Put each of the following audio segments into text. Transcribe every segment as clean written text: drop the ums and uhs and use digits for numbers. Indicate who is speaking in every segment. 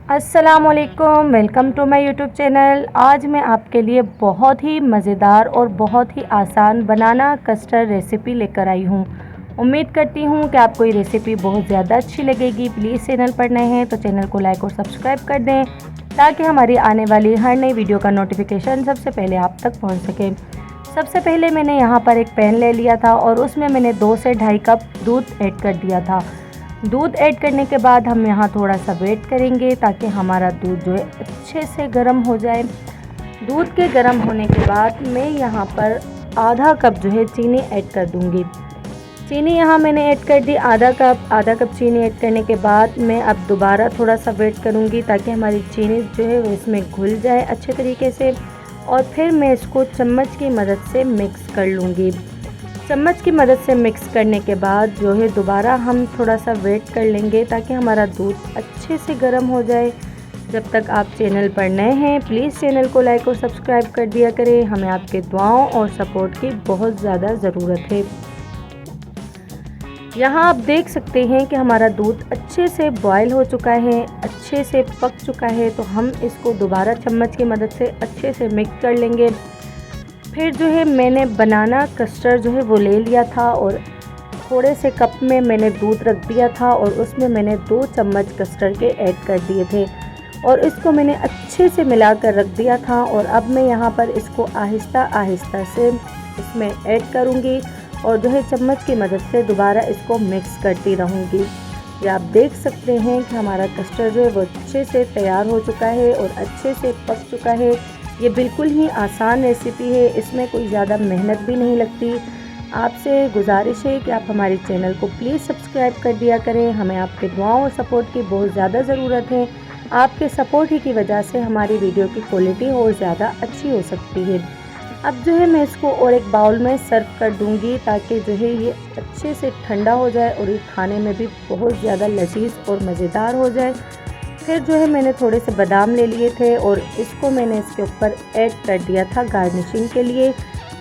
Speaker 1: अस्सलामुअलैकुम, welcome to my YouTube channel. आज मैं आपके लिए बहुत ही मज़ेदार और बहुत ही आसान बनाना कस्टर्ड रेसिपी लेकर आई हूँ। उम्मीद करती हूँ कि आपको ये रेसिपी बहुत ज़्यादा अच्छी लगेगी। प्लीज़ चैनल पर नए हैं तो चैनल को लाइक और सब्सक्राइब कर दें ताकि हमारी आने वाली हर नई वीडियो का नोटिफिकेशन सबसे पहले आप तक पहुँच सके। सबसे पहले मैंने यहाँ पर एक पैन ले लिया था और उसमें मैंने 2 से ढाई कप दूध ऐड कर दिया था। दूध ऐड करने के बाद हम यहाँ थोड़ा सा वेट करेंगे ताकि हमारा दूध जो है अच्छे से गर्म हो जाए। दूध के गर्म होने के बाद मैं यहाँ पर आधा कप जो है चीनी ऐड कर दूँगी। चीनी यहाँ मैंने ऐड कर दी आधा कप चीनी ऐड करने के बाद मैं अब दोबारा थोड़ा सा वेट करूँगी ताकि हमारी चीनी जो है वो इसमें घुल जाए अच्छे तरीके से, और फिर मैं इसको चम्मच की मदद से मिक्स कर लूँगी। चम्मच की मदद से मिक्स करने के बाद जो है दोबारा हम थोड़ा सा वेट कर लेंगे ताकि हमारा दूध अच्छे से गर्म हो जाए। जब तक आप चैनल पर नए हैं प्लीज़ चैनल को लाइक और सब्सक्राइब कर दिया करें। हमें आपके दुआओं और सपोर्ट की बहुत ज़्यादा ज़रूरत है। यहाँ आप देख सकते हैं कि हमारा दूध अच्छे से बॉयल हो चुका है, अच्छे से पक चुका है। तो हम इसको दोबारा चम्मच की मदद से अच्छे से मिक्स कर लेंगे। फिर जो है मैंने बनाना कस्टर्ड जो है वो ले लिया था और थोड़े से कप में मैंने दूध रख दिया था और उसमें मैंने 2 चम्मच कस्टर्ड के ऐड कर दिए थे और इसको मैंने अच्छे से मिला कर रख दिया था। और अब मैं यहाँ पर इसको आहिस्ता आहिस्ता से इसमें ऐड करूँगी और जो है चम्मच की मदद से दोबारा इसको मिक्स करती रहूँगी। ये आप देख सकते हैं कि हमारा कस्टर्ड जो है वो अच्छे से तैयार हो चुका है और अच्छे से पक चुका है। ये बिल्कुल ही आसान रेसिपी है, इसमें कोई ज़्यादा मेहनत भी नहीं लगती। आपसे गुजारिश है कि आप हमारे चैनल को प्लीज़ सब्सक्राइब कर दिया करें। हमें आपके दुआओं और सपोर्ट की बहुत ज़्यादा ज़रूरत है। आपके सपोर्ट ही की वजह से हमारी वीडियो की क्वालिटी और ज़्यादा अच्छी हो सकती है। अब जो है मैं इसको और एक बाउल में सर्व कर दूंगी ताकि जो है ये अच्छे से ठंडा हो जाए और ये खाने में भी बहुत ज़्यादा लजीज और मज़ेदार हो जाए। फिर जो है मैंने थोड़े से बादाम ले लिए थे और इसको मैंने इसके ऊपर ऐड कर दिया था गार्निशिंग के लिए।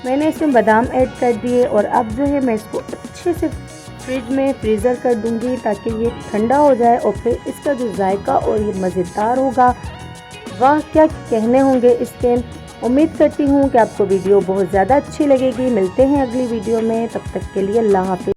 Speaker 1: मैंने इसमें बादाम ऐड कर दिए और अब जो है मैं इसको अच्छे से फ्रिज में फ्रीज़र कर दूंगी ताकि ये ठंडा हो जाए और फिर इसका जो जायका और ये मज़ेदार होगा, वाह क्या कहने होंगे इसके। उम्मीद करती हूँ कि आपको वीडियो बहुत ज़्यादा अच्छी लगेगी। मिलते हैं अगली वीडियो में, तब तक के लिए अल्लाह हाफ़िज़।